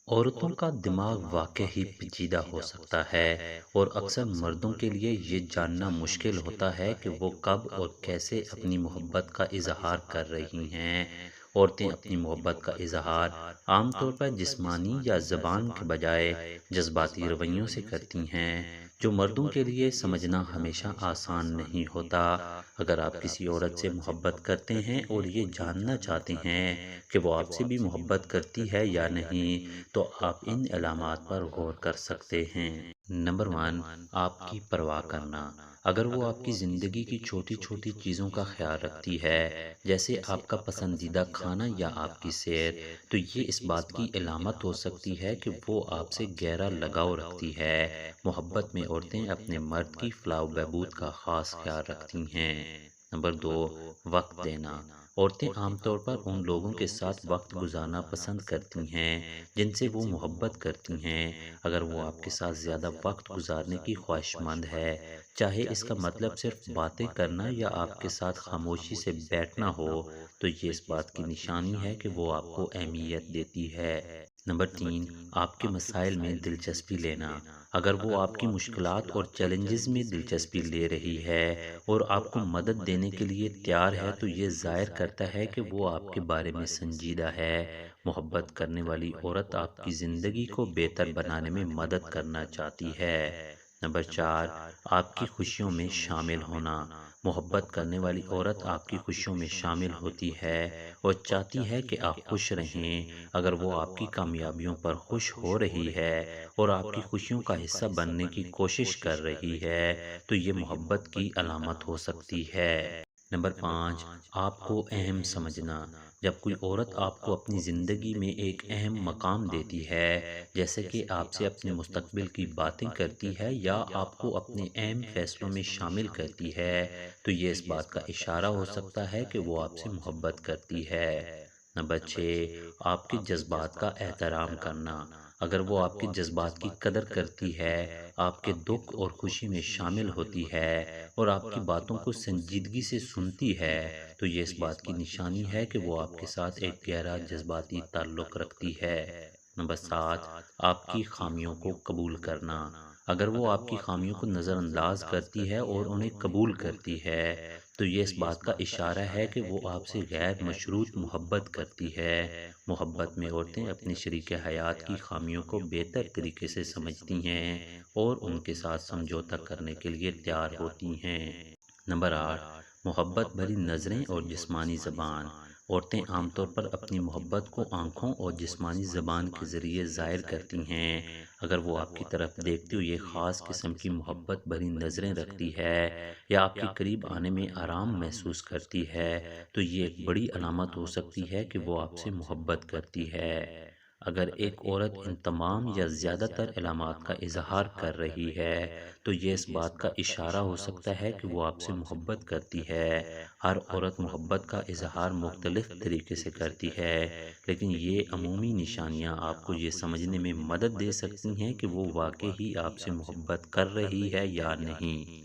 عورتوں کا دماغ واقعی پیچیدہ ہو سکتا ہے اور اکثر مردوں کے لیے یہ جاننا مشکل ہوتا ہے کہ وہ کب اور کیسے اپنی محبت کا اظہار کر رہی ہیں۔ عورتیں اپنی محبت کا اظہار عام طور پر جسمانی یا زبان کے بجائے جذباتی رویوں سے کرتی ہیں، جو مردوں کے لیے سمجھنا ہمیشہ آسان نہیں ہوتا۔ اگر آپ کسی عورت سے محبت کرتے ہیں اور یہ جاننا چاہتے ہیں کہ وہ آپ سے بھی محبت کرتی ہے یا نہیں، تو آپ ان علامات پر غور کر سکتے ہیں۔ نمبر 1، آپ کی پرواہ کرنا۔ اگر وہ آپ کی زندگی کی چھوٹی چھوٹی چیزوں کا خیال رکھتی ہے، جیسے آپ کا پسندیدہ کھانا یا آپ کی سیر، تو یہ اس بات کی علامت ہو سکتی ہے کہ وہ آپ سے گہرا لگاؤ رکھتی ہے۔ محبت میں عورتیں اپنے مرد کی فلاح و بہبود کا خاص خیال رکھتی ہیں۔ نمبر 2، وقت دینا۔ عورتیں عام طور پر ان لوگوں کے ساتھ وقت گزارنا پسند کرتی ہیں جن سے وہ محبت کرتی ہیں۔ اگر وہ آپ کے ساتھ زیادہ وقت گزارنے کی خواہش مند ہے، چاہے اس کا مطلب صرف باتیں کرنا یا آپ کے ساتھ خاموشی سے بیٹھنا ہو، تو یہ اس بات کی نشانی ہے کہ وہ آپ کو اہمیت دیتی ہے۔ نمبر 3، آپ کے مسائل میں دلچسپی لینا۔ اگر وہ آپ کی مشکلات اور چیلنجز میں دلچسپی لے رہی ہے اور آپ کو مدد دینے کے لیے تیار ہے، تو یہ ظاہر کرتا ہے کہ وہ آپ کے بارے میں سنجیدہ ہے۔ محبت کرنے والی عورت آپ کی زندگی کو بہتر بنانے میں مدد کرنا چاہتی ہے۔ نمبر 4، آپ کی خوشیوں میں شامل ہونا۔ محبت کرنے والی عورت آپ کی خوشیوں میں شامل ہوتی ہے اور چاہتی ہے کہ آپ خوش رہیں۔ اگر وہ آپ کی کامیابیوں پر خوش ہو رہی ہے اور آپ کی خوشیوں کا حصہ بننے کی کوشش کر رہی ہے، تو یہ محبت کی علامت ہو سکتی ہے۔ نمبر 5، آپ کو اہم سمجھنا۔ جب کوئی عورت آپ کو اپنی زندگی میں ایک اہم مقام دیتی ہے، جیسے کہ آپ سے اپنے مستقبل کی باتیں کرتی ہے یا آپ کو اپنے اہم فیصلوں میں شامل کرتی ہے، تو یہ اس بات کا اشارہ ہو سکتا ہے کہ وہ آپ سے محبت کرتی ہے۔ نمبر 6، آپ کے جذبات کا احترام کرنا۔ اگر وہ آپ کے جذبات کی قدر کرتی ہے، آپ کے دکھ اور خوشی میں شامل ہوتی ہے اور آپ کی باتوں کو سنجیدگی سے سنتی ہے، تو یہ اس بات کی نشانی ہے کہ وہ آپ کے ساتھ ایک گہرا جذباتی تعلق رکھتی ہے۔ نمبر 7، آپ کی خامیوں کو قبول کرنا۔ اگر وہ آپ کی خامیوں کو نظر انداز کرتی ہے اور انہیں قبول کرتی ہے، تو یہ اس بات کا اشارہ ہے کہ وہ آپ سے غیر مشروط محبت کرتی ہے۔ محبت میں عورتیں اپنی شریک حیات کی خامیوں کو بہتر طریقے سے سمجھتی ہیں اور ان کے ساتھ سمجھوتہ کرنے کے لیے تیار ہوتی ہیں۔ نمبر 8، محبت بھری نظریں اور جسمانی زبان۔ عورتیں عام طور پر اپنی محبت کو آنکھوں اور جسمانی زبان کے ذریعے ظاہر کرتی ہیں۔ اگر وہ آپ کی طرف دیکھتے ہوئے خاص قسم کی محبت بھری نظریں رکھتی ہے یا آپ کے قریب آنے میں آرام محسوس کرتی ہے، تو یہ ایک بڑی علامت ہو سکتی ہے کہ وہ آپ سے محبت کرتی ہے۔ اگر ایک عورت ان تمام یا زیادہ تر علامات کا اظہار کر رہی ہے، تو یہ اس بات کا اشارہ ہو سکتا ہے کہ وہ آپ سے محبت کرتی ہے۔ ہر عورت محبت کا اظہار مختلف طریقے سے کرتی ہے، لیکن یہ عمومی نشانیاں آپ کو یہ سمجھنے میں مدد دے سکتی ہیں کہ وہ واقعی آپ سے محبت کر رہی ہے یا نہیں۔